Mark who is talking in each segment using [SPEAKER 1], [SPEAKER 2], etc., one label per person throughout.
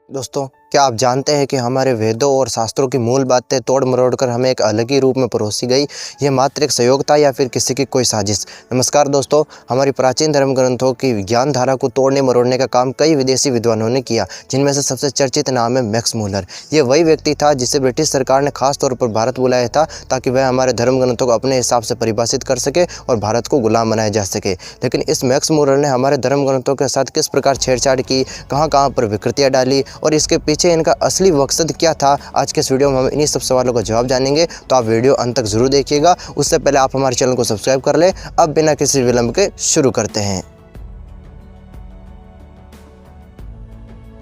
[SPEAKER 1] दोस्तों, क्या आप जानते हैं कि हमारे वेदों और शास्त्रों की मूल बातें तोड़ मरोड़ कर हमें एक अलग ही रूप में परोसी गई? यह मात्र एक संयोग था या फिर किसी की कोई साजिश? नमस्कार दोस्तों, हमारी प्राचीन धर्म ग्रंथों की विज्ञान धारा को तोड़ने मरोड़ने का काम कई विदेशी विद्वानों ने किया, जिनमें से सबसे चर्चित नाम है मैक्स मूलर। ये वही व्यक्ति था जिसे ब्रिटिश सरकार ने खास तौर पर भारत बुलाया था ताकि वह हमारे धर्म ग्रंथों को अपने हिसाब से परिभाषित कर सके और भारत को गुलाम बनाया जा सके। लेकिन इस मैक्स मूलर ने हमारे धर्म ग्रंथों के साथ किस प्रकार छेड़छाड़ की, कहाँ पर विकृतियाँ डाली और इसके पीछे इनका असली मकसद क्या था, आज के इस वीडियो में हम इन्हीं सब सवालों का जवाब जानेंगे। तो आप वीडियो अंत तक जरूर देखिएगा। उससे पहले आप हमारे चैनल को सब्सक्राइब कर लें। अब बिना किसी विलंब के शुरू करते हैं।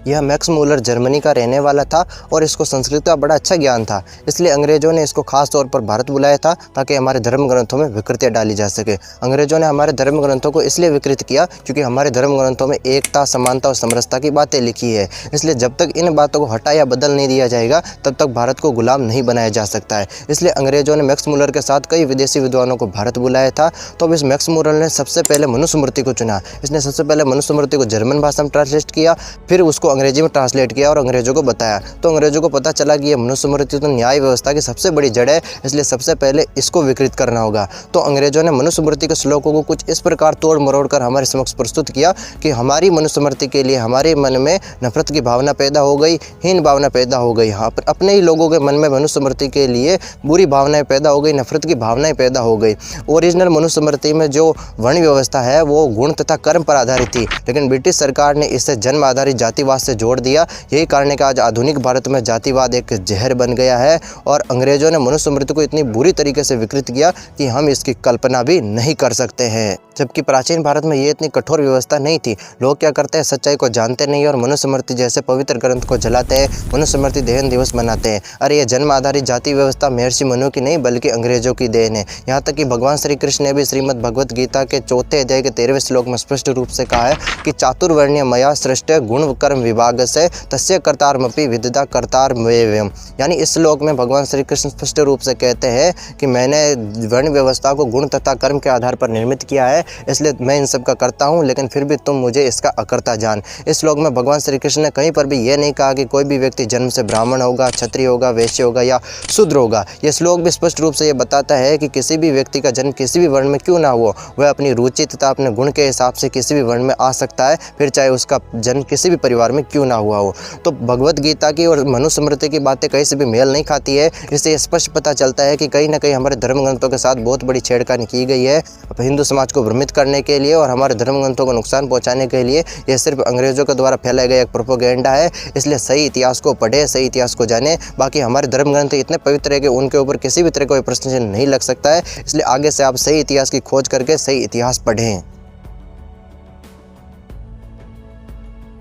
[SPEAKER 1] यह मैक्स मूलर जर्मनी का रहने वाला था और इसको संस्कृत का बड़ा अच्छा ज्ञान था, इसलिए अंग्रेजों ने इसको खास तौर पर भारत बुलाया था ताकि हमारे धर्म ग्रंथों में विकृतियाँ डाली जा सके। अंग्रेजों ने हमारे धर्म ग्रंथों को इसलिए विकृत किया क्योंकि हमारे धर्म ग्रंथों में एकता, समानता और समरसता की बातें लिखी है। इसलिए जब तक इन बातों को हटा या बदल नहीं दिया जाएगा तब तक भारत को गुलाम नहीं बनाया जा सकता है। इसलिए अंग्रेजों ने मैक्स मूलर के साथ कई विदेशी विद्वानों को भारत बुलाया था। तो अब इस मैक्स मूलर ने सबसे पहले मनुस्मृति को चुना। इसने सबसे पहले मनुस्मृति को जर्मन भाषा में ट्रांसलेट किया, फिर उसको अंग्रेजी में ट्रांसलेट किया और अंग्रेजों को बताया। तो अंग्रेजों को पता चला कि ये मनुस्मृति तो न्याय व्यवस्था की सबसे बड़ी जड़ है, इसलिए सबसे पहले इसको विकृत करना होगा। तो अंग्रेजों ने मनुस्मृति के श्लोकों को कुछ इस प्रकार तोड़ मरोड़ कर हमारे समक्ष प्रस्तुत किया कि हमारी मनुस्मृति के लिए हमारे मन में नफरत की भावना पैदा हो गई, हीन भावना पैदा हो गई। हाँ, अपने ही लोगों के मन में मनुस्मृति के लिए बुरी भावनाएं पैदा हो गई, नफरत की भावनाएं पैदा हो गई। ओरिजिनल मनुस्मृति में जो वर्ण व्यवस्था है वो गुण तथा कर्म पर आधारित थी, लेकिन ब्रिटिश सरकार ने इसे जन्म आधारित जातिवाद से जोड़ दिया। यही कारण है कि आज आधुनिक भारत में जातिवाद एक जहर बन गया है और अंग्रेजों ने मनुस्मृति को इतनी बुरी तरीके से विकृत किया कि हम इसकी कल्पना भी नहीं कर सकते हैं। जबकि प्राचीन भारत में ये इतनी कठोर व्यवस्था नहीं थी। लोग क्या करते हैं, सच्चाई को जानते नहीं और मनुस्मृति जैसे पवित्र ग्रंथ को जलाते हैं, मनुस्मृति दहन दिवस मनाते हैं। अरे ये जन्म आधारित जाति व्यवस्था महर्षि मनु की नहीं बल्कि अंग्रेजों की देन है। यहाँ तक कि भगवान श्री कृष्ण ने भी श्रीमद् भगवत गीता के 4 अध्याय के 13वें श्लोक में स्पष्ट रूप से कहा है कि चातुर्वर्ण्य मया सृष्ट गुण कर्म विभाग से तस्य कर्तारमपि विदधा कर्तारमेवम्। यानी इस श्लोक में भगवान श्री कृष्ण स्पष्ट रूप से कहते हैं कि मैंने वर्ण व्यवस्था को गुण तथा कर्म के आधार पर निर्मित किया है, इसलिए मैं इन सब का करता हूँ, लेकिन फिर भी तुम मुझे इसका अकर्ता जान। इस श्लोक में भगवान श्री कृष्ण ने कहीं पर भी ये नहीं कहा कि कोई भी व्यक्ति जन्म से ब्राह्मण होगा, क्षत्रिय होगा, वैश्य होगा या शूद्र होगा। यह श्लोक भी स्पष्ट रूप से ये बताता है कि किसी भी व्यक्ति का जन्म किसी भी वर्ण में क्यों ना हो, वह अपनी रुचि तथा अपने गुण के हिसाब से किसी भी वर्ण में आ सकता है, फिर चाहे उसका जन्म किसी भी परिवार में क्यों ना हुआ हो। तो भगवत गीता की और मनुस्मृति की बातें कहीं से भी मेल नहीं खाती है। इससे स्पष्ट पता चलता है कि कहीं ना कहीं हमारे धर्म ग्रंथों के साथ बहुत बड़ी छेड़खानी की गई है हिंदू समाज को भ्रमित करने के लिए और हमारे धर्म ग्रंथों को नुकसान पहुंचाने के लिए। यह सिर्फ अंग्रेजों के द्वारा फैलाया गया एक प्रोपेगेंडा है। इसलिए सही इतिहास को पढ़े, सही इतिहास को जाने। बाकी हमारे धर्म ग्रंथ इतने पवित्र है कि उनके ऊपर किसी भी तरह कोई प्रश्न नहीं लग सकता है। इसलिए आगे से आप सही इतिहास की खोज करके सही इतिहास पढ़ें।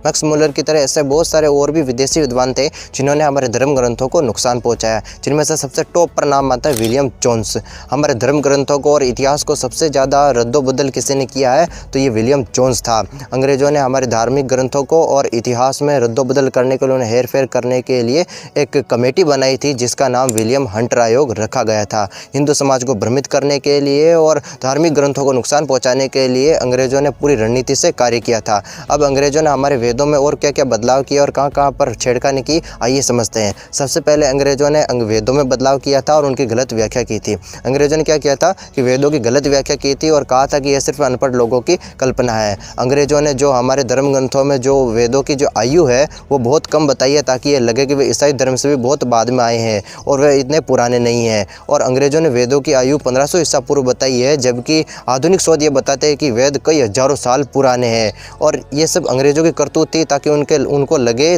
[SPEAKER 1] मैक्स मूलर की तरह ऐसे बहुत सारे और भी विदेशी विद्वान थे जिन्होंने हमारे धर्म ग्रंथों को नुकसान पहुंचाया, जिनमें से सबसे टॉप पर नाम आता है विलियम जोन्स। हमारे धर्म ग्रंथों को और इतिहास को सबसे ज़्यादा रद्दोबदल किसी ने किया है तो ये विलियम जोन्स था। अंग्रेजों ने हमारे धार्मिक ग्रंथों को और इतिहास में रद्दोबदल करने के लिए, उन्हें हेर फेर करने के लिए एक कमेटी बनाई थी जिसका नाम विलियम हंटर आयोग रखा गया था। हिंदू समाज को भ्रमित करने के लिए और धार्मिक ग्रंथों को नुकसान पहुँचाने के लिए अंग्रेजों ने पूरी रणनीति से कार्य किया था। अब अंग्रेजों ने हमारे वेदों में और क्या क्या बदलाव किया और कहाँ पर छेड़खानी की, आइए समझते हैं। सबसे पहले अंग्रेजों ने वेदों में बदलाव किया था और उनकी गलत व्याख्या की थी। अंग्रेजों ने क्या किया था कि वेदों की गलत व्याख्या की थी और कहा था कि यह सिर्फ अनपढ़ लोगों की कल्पना है। अंग्रेजों ने जो हमारे धर्म ग्रंथों में जो वेदों की जो आयु है वो बहुत कम बताई है ताकि ये लगे कि वे ईसाई धर्म से भी बहुत बाद में आए हैं और वे इतने पुराने नहीं हैं। और अंग्रेजों ने वेदों की आयु 1500 ईसा पूर्व बताई है, जबकि आधुनिक शोध ये बताते हैं कि वेद कई हजारों साल पुराने हैं। और ये सब अंग्रेजों की करतूत थी ताकि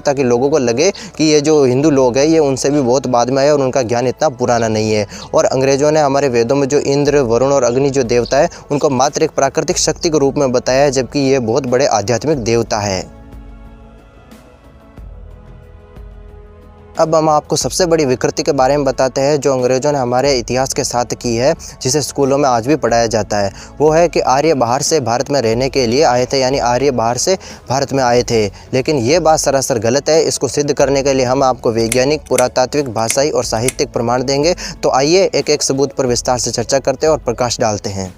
[SPEAKER 1] ताकि लोगों को लगे कि ये जो हिंदू लोग हैं ये उनसे भी बहुत बाद में आए और उनका ज्ञान इतना पुराना नहीं है। और अंग्रेजों ने हमारे वेदों में जो इंद्र, वरुण और अग्नि जो देवता है उनको मात्र एक प्राकृतिक शक्ति के रूप में बताया है, जबकि ये बहुत बड़े आध्यात्मिक देवता है। अब हम आपको सबसे बड़ी विकृति के बारे में बताते हैं जो अंग्रेज़ों ने हमारे इतिहास के साथ की है, जिसे स्कूलों में आज भी पढ़ाया जाता है। वो है कि आर्य बाहर से भारत में रहने के लिए आए थे, यानी आर्य बाहर से भारत में आए थे। लेकिन ये बात सरासर गलत है। इसको सिद्ध करने के लिए हम आपको वैज्ञानिक, पुरातात्विक, भाषाई और साहित्यिक प्रमाण देंगे। तो आइए एक एक सबूत पर विस्तार से चर्चा करते हैं और प्रकाश डालते हैं।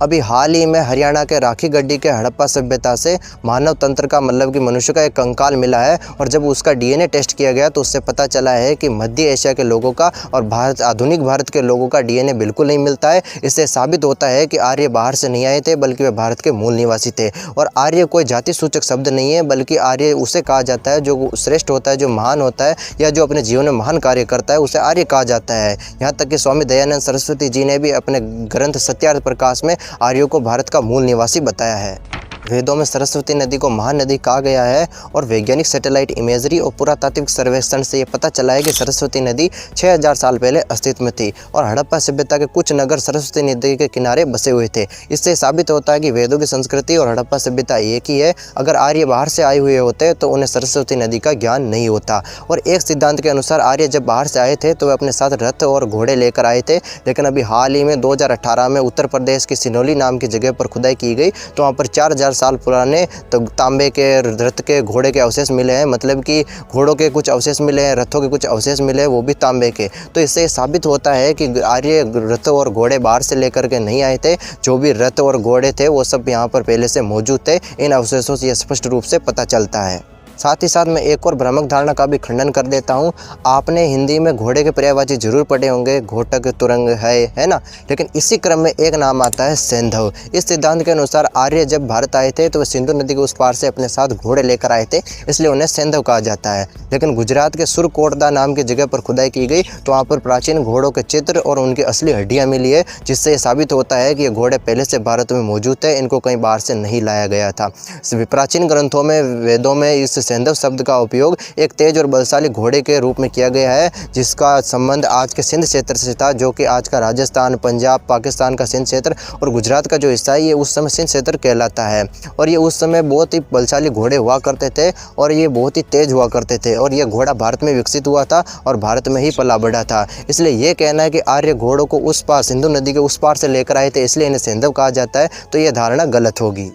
[SPEAKER 1] अभी हाल ही में हरियाणा के राखी गड्डी के हड़प्पा सभ्यता से मानव तंत्र का मतलब कि मनुष्य का एक कंकाल मिला है और जब उसका डीएनए टेस्ट किया गया तो उससे पता चला है कि मध्य एशिया के लोगों का और आधुनिक भारत के लोगों का डीएनए बिल्कुल नहीं मिलता है। इससे साबित होता है कि आर्य बाहर से नहीं आए थे बल्कि वे भारत के मूल निवासी थे। और आर्य कोई जाति सूचक शब्द नहीं है बल्कि आर्य उसे कहा जाता है जो श्रेष्ठ होता है, जो महान होता है या जो अपने जीवन में महान कार्य करता है, उसे आर्य कहा जाता है। यहाँ तक कि स्वामी दयानंद सरस्वती जी ने भी अपने ग्रंथ सत्यार्थ प्रकाश में आर्यों को भारत का मूल निवासी बताया है। वेदों में सरस्वती नदी को महानदी कहा गया है और वैज्ञानिक सैटेलाइट इमेजरी और पुरातात्विक सर्वेक्षण से ये पता चला है कि सरस्वती नदी 6000 साल पहले अस्तित्व में थी और हड़प्पा सभ्यता के कुछ नगर सरस्वती नदी के किनारे बसे हुए थे। इससे साबित होता है कि वेदों की संस्कृति और हड़प्पा सभ्यता एक ही है। अगर आर्य बाहर से आए हुए होते तो उन्हें सरस्वती नदी का ज्ञान नहीं होता। और एक सिद्धांत के अनुसार आर्य जब बाहर से आए थे तो वे अपने साथ रथ और घोड़े लेकर आए थे, लेकिन अभी हाल ही में 2018 में उत्तर प्रदेश की सिनोली नाम की जगह पर खुदाई की गई तो वहाँ पर 4000 साल पुराने तो तांबे के, रथ के, घोड़े के अवशेष मिले हैं। मतलब कि घोड़ों के कुछ अवशेष मिले हैं, रथों के कुछ अवशेष मिले हैं, वो भी तांबे के। तो इससे साबित होता है कि आर्य रथ और घोड़े बाहर से लेकर के नहीं आए थे। जो भी रथ और घोड़े थे वो सब यहाँ पर पहले से मौजूद थे। इन अवशेषों से यह स्पष्ट रूप से पता चलता है। साथ ही साथ मैं एक और भ्रामक धारणा का भी खंडन कर देता हूँ। आपने हिंदी में घोड़े के पर्यायवाची जरूर पढ़े होंगे, घोटक, तुरंग है ना। लेकिन इसी क्रम में एक नाम आता है सैंधव। इस सिद्धांत के अनुसार आर्य जब भारत आए थे तो वे सिंधु नदी के उस पार से अपने साथ घोड़े लेकर आए थे, इसलिए उन्हें सैंधव कहा जाता है। लेकिन गुजरात के सुरकोटदा नाम की जगह पर खुदाई की गई तो वहाँ पर प्राचीन घोड़ों के चित्र और उनकी असली हड्डियाँ मिली है, जिससे ये साबित होता है कि ये घोड़े पहले से भारत में मौजूद थे, इनको कहीं बाहर से नहीं लाया गया था। प्राचीन ग्रंथों में, वेदों में इस सैंधव शब्द का उपयोग एक तेज और बलशाली घोड़े के रूप में किया गया है, जिसका संबंध आज के सिंध क्षेत्र से था, जो कि आज का राजस्थान, पंजाब, पाकिस्तान का सिंध क्षेत्र और गुजरात का जो हिस्सा है ये उस समय सिंध क्षेत्र कहलाता है। और ये उस समय बहुत ही बलशाली घोड़े हुआ करते थे और ये बहुत ही तेज हुआ करते थे और ये घोड़ा भारत में विकसित हुआ था और भारत में ही पला बढ़ा था। इसलिए ये कहना है कि आर्य घोड़ों को उस पार, सिंधु नदी के उस पार से लेकर आए थे इसलिए इन्हें सैंधव कहा जाता है, तो ये धारणा गलत होगी।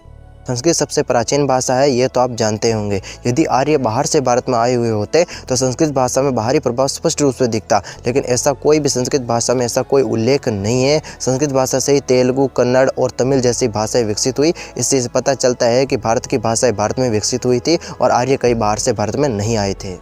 [SPEAKER 1] संस्कृत सबसे प्राचीन भाषा है, ये तो आप जानते होंगे। यदि आर्य बाहर से भारत में आए हुए होते तो संस्कृत भाषा में बाहरी प्रभाव स्पष्ट रूप से दिखता, लेकिन ऐसा कोई भी संस्कृत भाषा में ऐसा कोई उल्लेख नहीं है। संस्कृत भाषा से ही तेलुगु, कन्नड़ और तमिल जैसी भाषाएं विकसित हुई। इससे पता चलता है कि भारत की भाषाएं भारत में विकसित हुई थी और आर्य कई बाहर से भारत में नहीं आए थे।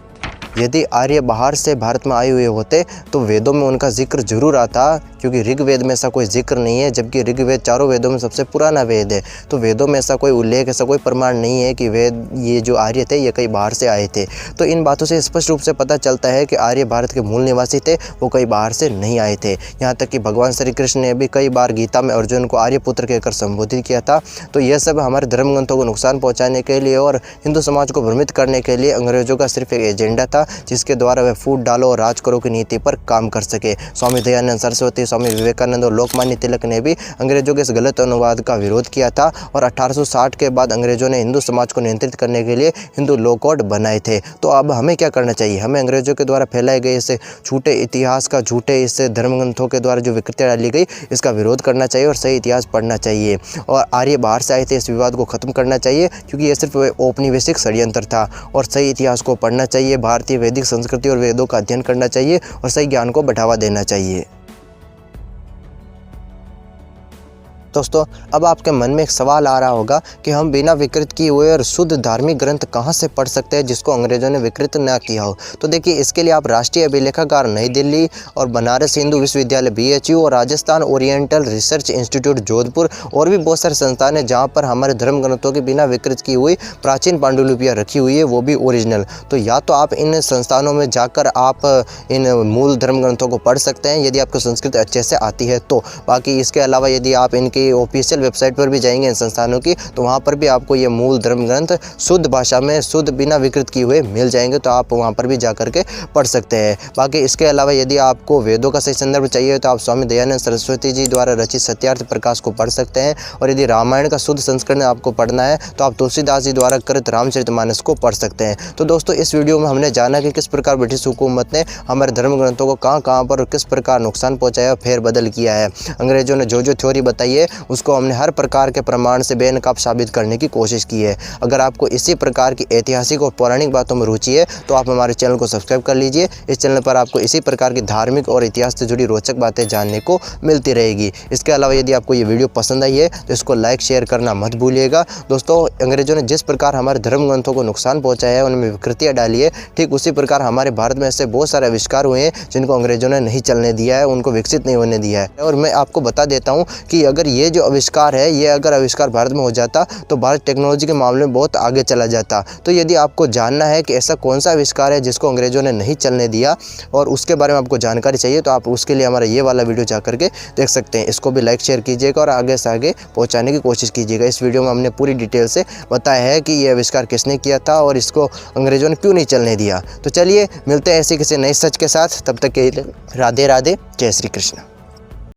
[SPEAKER 1] यदि आर्य बाहर से भारत में आए हुए होते तो वेदों में उनका जिक्र जरूर आता, क्योंकि ऋग्वेद में ऐसा कोई जिक्र नहीं है, जबकि ऋग्वेद चारों वेदों में सबसे पुराना वेद है। तो वेदों में ऐसा कोई उल्लेख, ऐसा कोई प्रमाण नहीं है कि वेद ये जो आर्य थे ये कहीं बाहर से आए थे। तो इन बातों से स्पष्ट रूप से पता चलता है कि आर्य भारत के मूल निवासी थे, वो कहीं बाहर से नहीं आए थे। यहाँ तक कि भगवान श्री कृष्ण ने भी कई बार गीता में अर्जुन को आर्यपुत्र कहकर संबोधित किया था। तो यह सब हमारे धर्म ग्रंथों को नुकसान पहुँचाने के लिए और हिंदू समाज को भ्रमित करने के लिए अंग्रेजों का सिर्फ एक एजेंडा था, जिसके द्वारा वे फूट डालो और राज करो की नीति पर काम कर सके। स्वामी दयानंद सरस्वती, स्वामी विवेकानंद और लोकमान्य तिलक ने भी अंग्रेजों के इस गलत अनुवाद का विरोध किया था और 1860 के बाद अंग्रेजों ने हिंदू समाज को नियंत्रित करने के लिए हिंदू लॉ कोड बनाए थे। तो अब हमें क्या करना चाहिए? हमें अंग्रेजों के द्वारा फैलाए गए इस झूठे इतिहास का, झूठे इस धर्म ग्रंथों के द्वारा जो विकृतियाँ डाली गई, इसका विरोध करना चाहिए और सही इतिहास पढ़ना चाहिए। और आर्य बाहर से आए थे इस विवाद को खत्म करना चाहिए, क्योंकि ये सिर्फ औपनिवेशिक षड्यंत्र था। और सही इतिहास को पढ़ना चाहिए, भारतीय वैदिक संस्कृति और वेदों का अध्ययन करना चाहिए और सही ज्ञान को बढ़ावा देना चाहिए। दोस्तों, अब आपके मन में एक सवाल आ रहा होगा कि हम बिना विकृत किए हुए और शुद्ध धार्मिक ग्रंथ कहाँ से पढ़ सकते हैं जिसको अंग्रेजों ने विकृत ना किया हो। तो देखिए, इसके लिए आप राष्ट्रीय अभिलेखागार नई दिल्ली और बनारस हिंदू विश्वविद्यालय BHU और Rajasthan oriental research institute Jodhpur और भी बहुत सारे संस्थान हैं जहाँ पर हमारे धर्म ग्रंथों की बिना विकृत की हुई प्राचीन पांडुलिपियाँ रखी हुई है, वो भी ओरिजिनल। तो या तो आप इन संस्थानों में जाकर आप इन मूल धर्म ग्रंथों को पढ़ सकते हैं यदि आपको संस्कृत अच्छे से आती है तो। बाकी इसके अलावा यदि आप इनके ऑफिशियल वेबसाइट पर भी जाएंगे इन संस्थानों की, तो वहाँ पर भी आपको ये मूल धर्म ग्रंथ शुद्ध भाषा में, शुद्ध बिना विकृत किए हुए मिल जाएंगे, तो आप वहाँ पर भी जा करके पढ़ सकते हैं। बाकी इसके अलावा यदि आपको वेदों का सही संदर्भ चाहिए तो आप स्वामी दयानंद सरस्वती जी द्वारा रचित सत्यार्थ प्रकाश को पढ़ सकते हैं। और यदि रामायण का शुद्ध संस्करण आपको पढ़ना है तो आप तुलसीदास जी द्वारा कृत रामचरितमानस को पढ़ सकते हैं। तो दोस्तों, इस वीडियो में हमने जाना कि किस प्रकार ब्रिटिश हुकूमत ने हमारे धर्म ग्रंथों को कहाँ पर और किस प्रकार नुकसान पहुँचाया, फेरबदल किया है। अंग्रेजों ने जो जो थ्योरी बताई है उसको हमने हर प्रकार के प्रमाण से बेनकाब साबित करने की कोशिश की है। अगर आपको इसी प्रकार की ऐतिहासिक और पौराणिक बातों में रुचि है तो आप हमारे चैनल को सब्सक्राइब कर लीजिए। इस चैनल पर आपको इसी प्रकार की धार्मिक और इतिहास से जुड़ी रोचक बातें जानने को मिलती रहेगी। इसके अलावा यदि आपको ये वीडियो पसंद आई है तो इसको लाइक शेयर करना मत भूलिएगा। दोस्तों, अंग्रेजों ने जिस प्रकार हमारे धर्म ग्रंथों को नुकसान पहुंचाया है, उनमें विकृतियाँ डाली है, ठीक उसी प्रकार हमारे भारत में ऐसे बहुत सारे आविष्कार हुए हैं जिनको अंग्रेजों ने नहीं चलने दिया है, उनको विकसित नहीं होने दिया है। और मैं आपको बता देता हूँ कि अगर ये जो आविष्कार है, ये अगर आविष्कार भारत में हो जाता तो भारत टेक्नोलॉजी के मामले में बहुत आगे चला जाता। तो यदि आपको जानना है कि ऐसा कौन सा आविष्कार है जिसको अंग्रेजों ने नहीं चलने दिया और उसके बारे में आपको जानकारी चाहिए, तो आप उसके लिए हमारा ये वाला वीडियो जा करके देख सकते हैं। इसको भी लाइक शेयर कीजिएगा और आगे से आगे पहुँचाने की कोशिश कीजिएगा। इस वीडियो में हमने पूरी डिटेल से बताया है कि ये आविष्कार किसने किया था और इसको अंग्रेजों ने क्यों नहीं चलने दिया। तो चलिए मिलते हैं ऐसे किसी नए सच के साथ। तब तक के लिए राधे राधे, जय श्री कृष्ण।